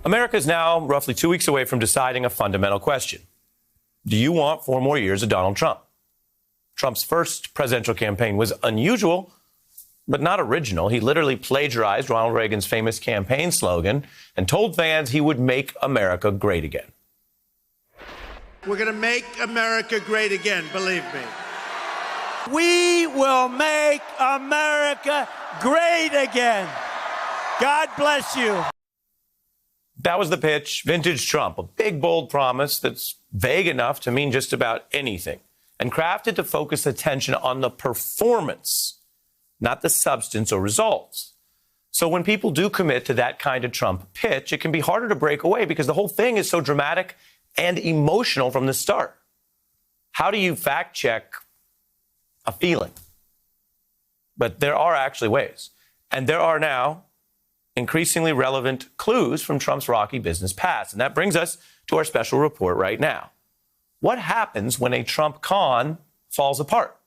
America is now roughly 2 weeks away from deciding a fundamental question. Do you want 4 more years of Donald Trump? Trump's first presidential campaign was unusual, but not original. He literally plagiarized Ronald Reagan's famous campaign slogan and told fans he would make America great again. We're going to make America great again, believe me. We will make America great again. God bless you. That was the pitch, vintage Trump, a big, bold promise that's vague enough to mean just about anything and crafted to focus attention on the performance, not the substance or results. So when people do commit to that kind of Trump pitch, it can be harder to break away because the whole thing is so dramatic and emotional from the start. How do you fact check a feeling? But there are actually ways. And there are now increasingly relevant clues from Trump's rocky business past. And that brings us to our special report right now. What happens when a Trump con falls apart?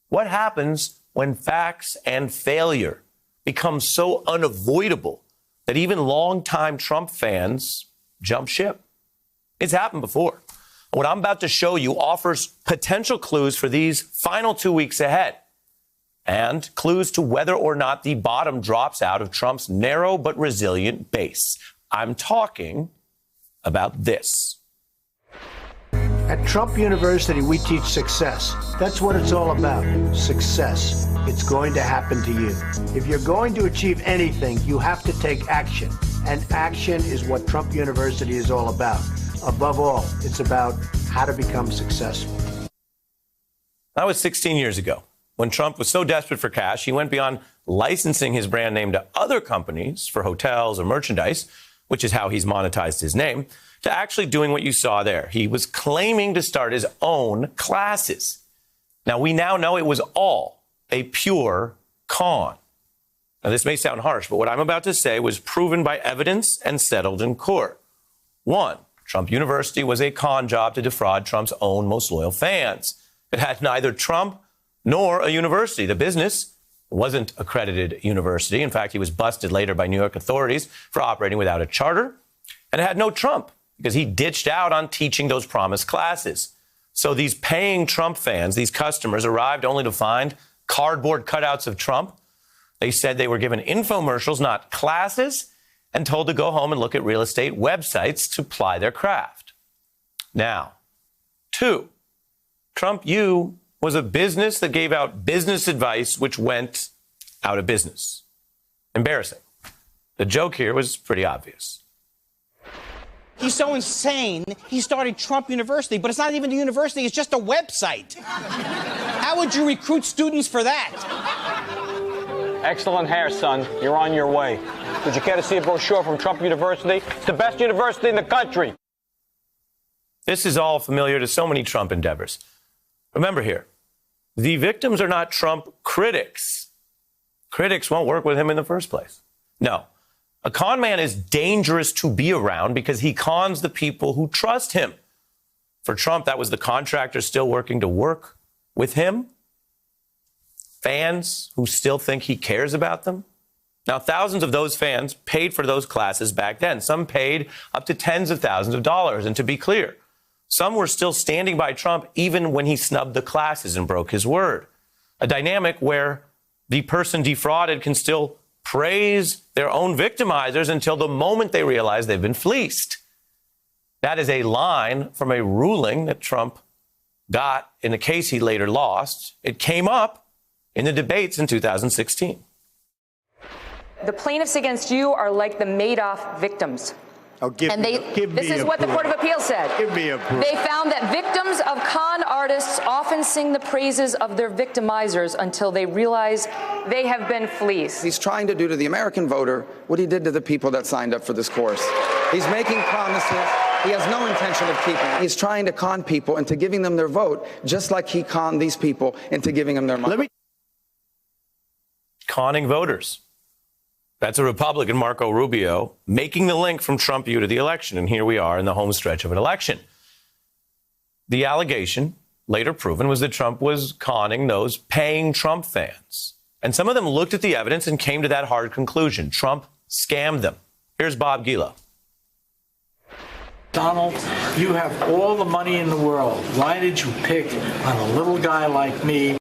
What happens when facts and failure become so unavoidable that even longtime Trump fans jump ship? It's happened before. What I'm about to show you offers potential clues for these final 2 weeks ahead, and clues to whether or not the bottom drops out of Trump's narrow but resilient base. I'm talking about this. At Trump University, we teach success. That's what it's all about, success. It's going to happen to you. If you're going to achieve anything, you have to take action. And action is what Trump University is all about. Above all, it's about how to become successful. That was 16 years ago. When Trump was so desperate for cash, he went beyond licensing his brand name to other companies for hotels or merchandise, which is how he's monetized his name, to actually doing what you saw there. He was claiming to start his own classes. Now, we now know it was all a pure con. Now, this may sound harsh, but what I'm about to say was proven by evidence and settled in court. 1, Trump University was a con job to defraud Trump's own most loyal fans. It had neither Trump nor a university. The business wasn't an accredited university. In fact, he was busted later by New York authorities for operating without a charter. And it had no Trump because he ditched out on teaching those promised classes. So these paying Trump fans, these customers, arrived only to find cardboard cutouts of Trump. They said they were given infomercials, not classes, and told to go home and look at real estate websites to ply their craft. Now, 2, Trump U was a business that gave out business advice which went out of business. Embarrassing. The joke here was pretty obvious. He's so insane, he started Trump University, but it's not even a university, it's just a website. How would you recruit students for that? Excellent hair, son. You're on your way. Would you care to see a brochure from Trump University? It's the best university in the country. This is all familiar to so many Trump endeavors. Remember here, the victims are not Trump critics. Critics won't work with him in the first place. No, a con man is dangerous to be around because he cons the people who trust him. For Trump, that was the contractors still working to work with him, fans who still think he cares about them. Now, thousands of those fans paid for those classes back then. Some paid up to tens of thousands of dollars. And to be clear, some were still standing by Trump even when he snubbed the classes and broke his word. A dynamic where the person defrauded can still praise their own victimizers until the moment they realize they've been fleeced. That is a line from a ruling that Trump got in a case he later lost. It came up in the debates in 2016. The plaintiffs against you are like the Madoff victims. Oh, This is what the Court of Appeals said. Give me a break. They found that victims of con artists often sing the praises of their victimizers until they realize they have been fleeced. He's trying to do to the American voter what he did to the people that signed up for this course. He's making promises he has no intention of keeping. He's trying to con people into giving them their vote, just like he conned these people into giving them their money. Conning voters. That's a Republican, Marco Rubio, making the link from Trump U to the election. And here we are in the home stretch of an election. The allegation, later proven, was that Trump was conning those paying Trump fans. And some of them looked at the evidence and came to that hard conclusion. Trump scammed them. Here's Bob Gila. Donald, you have all the money in the world. Why did you pick on a little guy like me?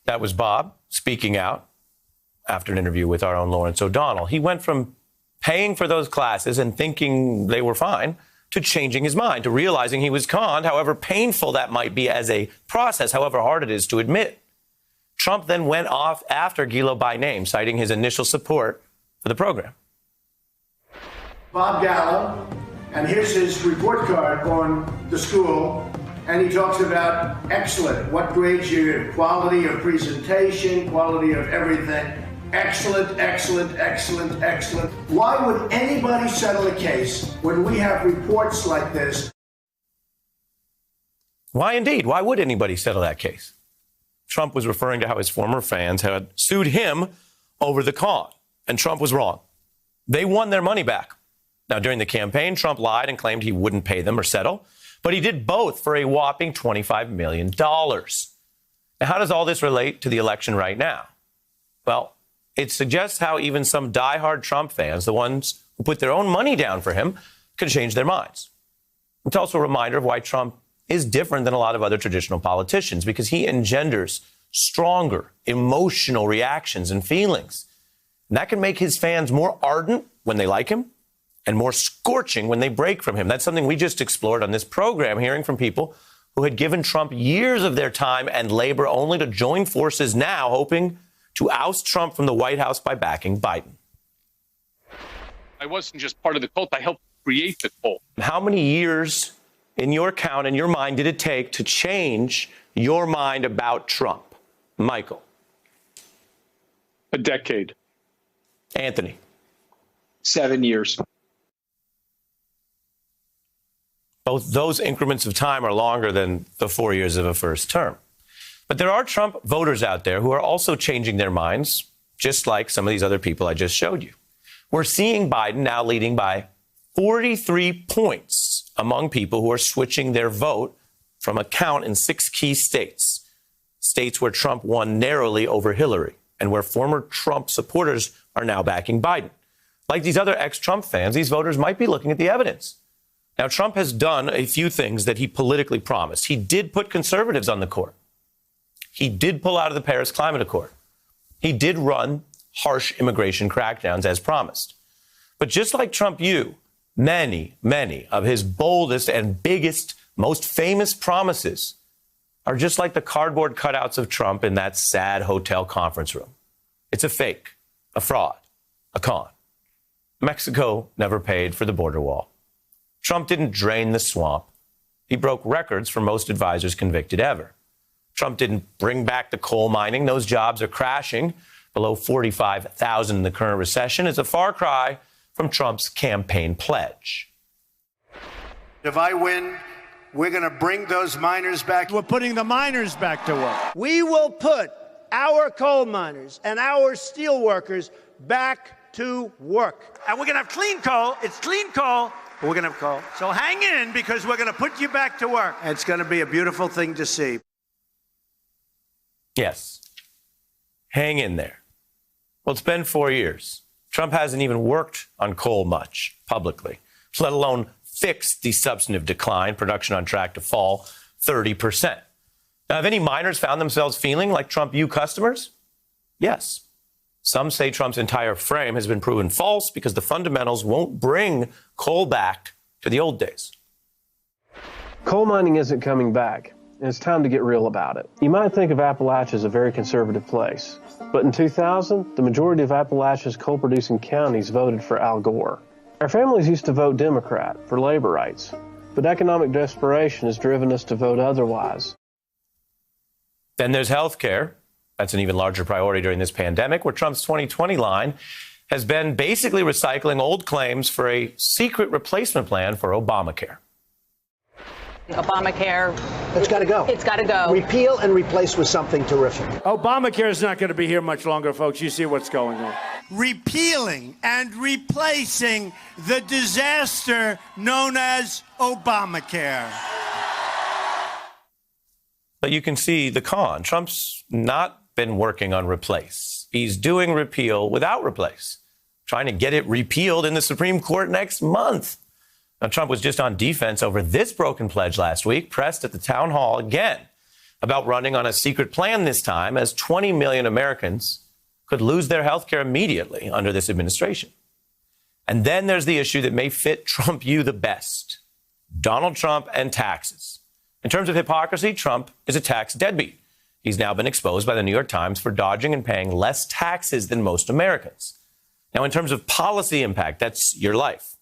That was Bob speaking out after an interview with our own Lawrence O'Donnell. He went from paying for those classes and thinking they were fine to changing his mind, to realizing he was conned, however painful that might be as a process, however hard it is to admit. Trump then went off after Gilo by name, citing his initial support for the program. Bob Gallo, and here's his report card on the school, and he talks about excellent. What grades you get? Quality of presentation, quality of everything. Excellent, excellent, excellent, excellent. Why would anybody settle a case when we have reports like this? Why indeed? Why would anybody settle that case? Trump was referring to how his former fans had sued him over the con, and Trump was wrong. They won their money back. Now, during the campaign, Trump lied and claimed he wouldn't pay them or settle, but he did both for a whopping $25 million. Now, how does all this relate to the election right now? Well, it suggests how even some diehard Trump fans, the ones who put their own money down for him, could change their minds. It's also a reminder of why Trump is different than a lot of other traditional politicians, because he engenders stronger emotional reactions and feelings. And that can make his fans more ardent when they like him and more scorching when they break from him. That's something we just explored on this program, hearing from people who had given Trump years of their time and labor only to join forces now, hoping to oust Trump from the White House by backing Biden. I wasn't just part of the cult. I helped create the cult. How many years in your count, in your mind, did it take to change your mind about Trump? Michael. A decade. Anthony. 7 years. Both those increments of time are longer than the 4 years of a first term. But there are Trump voters out there who are also changing their minds, just like some of these other people I just showed you. We're seeing Biden now leading by 43 points among people who are switching their vote from a count in 6 key states, states where Trump won narrowly over Hillary and where former Trump supporters are now backing Biden. Like these other ex-Trump fans, these voters might be looking at the evidence. Now, Trump has done a few things that he politically promised. He did put conservatives on the court. He did pull out of the Paris Climate Accord. He did run harsh immigration crackdowns as promised. But just like Trump, many of his boldest and biggest, most famous promises are just like the cardboard cutouts of Trump in that sad hotel conference room. It's a fake, a fraud, a con. Mexico never paid for the border wall. Trump didn't drain the swamp. He broke records for most advisors convicted ever. Trump didn't bring back the coal mining. Those jobs are crashing below 45,000 in the current recession. It's a far cry from Trump's campaign pledge. If I win, we're going to bring those miners back. We're putting the miners back to work. We will put our coal miners and our steel workers back to work. And we're going to have clean coal. It's clean coal. We're going to have coal. So hang in, because we're going to put you back to work. It's going to be a beautiful thing to see. Yes. Hang in there. Well, it's been 4 years. Trump hasn't even worked on coal much publicly, let alone fixed the substantive decline, production on track to fall 30%. Now, have any miners found themselves feeling like Trump U customers? Yes. Some say Trump's entire frame has been proven false because the fundamentals won't bring coal back to the old days. Coal mining isn't coming back, and it's time to get real about it. You might think of Appalachia as a very conservative place, but in 2000, the majority of Appalachia's coal-producing counties voted for Al Gore. Our families used to vote Democrat for labor rights, but economic desperation has driven us to vote otherwise. Then there's health care. That's an even larger priority during this pandemic, where Trump's 2020 line has been basically recycling old claims for a secret replacement plan for Obamacare. Obamacare. It's got to go. It's got to go. Repeal and replace with something terrific. Obamacare is not going to be here much longer, folks. You see what's going on. Repealing and replacing the disaster known as Obamacare. But you can see the con. Trump's not been working on replace. He's doing repeal without replace, trying to get it repealed in the Supreme Court next month. Now, Trump was just on defense over this broken pledge last week, pressed at the town hall again about running on a secret plan this time, as 20 million Americans could lose their health care immediately under this administration. And then there's the issue that may fit Trump you the best: Donald Trump and taxes. In terms of hypocrisy, Trump is a tax deadbeat. He's now been exposed by the New York Times for dodging and paying less taxes than most Americans. Now, in terms of policy impact, that's your life.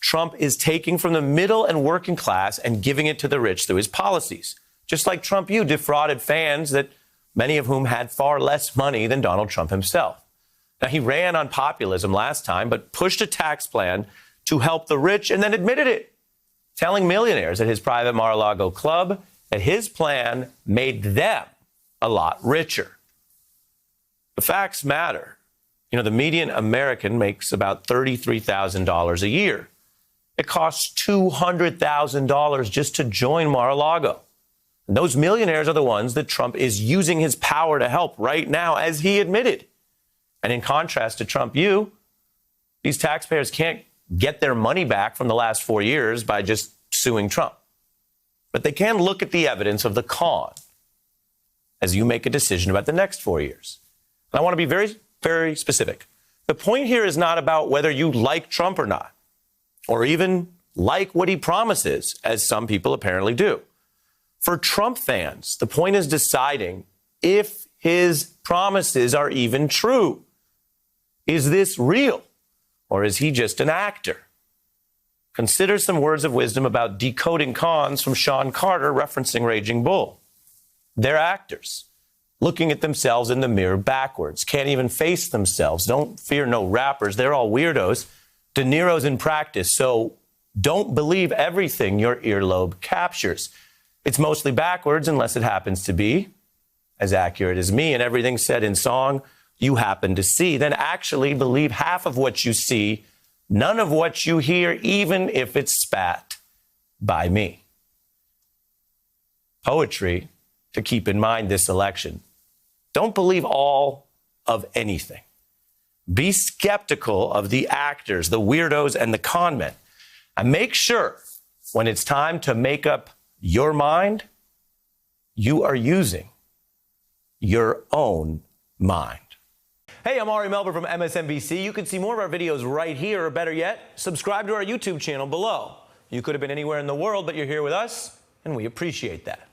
Trump is taking from the middle and working class and giving it to the rich through his policies. Just like Trump you defrauded fans, that many of whom had far less money than Donald Trump himself. Now, he ran on populism last time, but pushed a tax plan to help the rich and then admitted it, telling millionaires at his private Mar-a-Lago club that his plan made them a lot richer. The facts matter. You know, the median American makes about $33,000 a year. It costs $200,000 just to join Mar-a-Lago. And those millionaires are the ones that Trump is using his power to help right now, as he admitted. And in contrast to Trump you, these taxpayers can't get their money back from the last 4 years by just suing Trump. But they can look at the evidence of the con as you make a decision about the next 4 years. And I want to be very, very specific. The point here is not about whether you like Trump or not, or even like what he promises, as some people apparently do. For Trump fans, the point is deciding if his promises are even true. Is this real, or is he just an actor? Consider some words of wisdom about decoding cons from Sean Carter referencing Raging Bull. They're actors, looking at themselves in the mirror backwards, can't even face themselves. Don't fear no rappers. They're all weirdos. De Niro's in practice, so don't believe everything your earlobe captures. It's mostly backwards unless it happens to be as accurate as me, and everything said in song you happen to see. Then actually believe half of what you see, none of what you hear, even if it's spat by me. Poetry to keep in mind this election. Don't believe all of anything. Be skeptical of the actors, the weirdos, and the con men. And make sure when it's time to make up your mind, you are using your own mind. Hey, I'm Ari Melber from MSNBC. You can see more of our videos right here, or better yet, subscribe to our YouTube channel below. You could have been anywhere in the world, but you're here with us, and we appreciate that.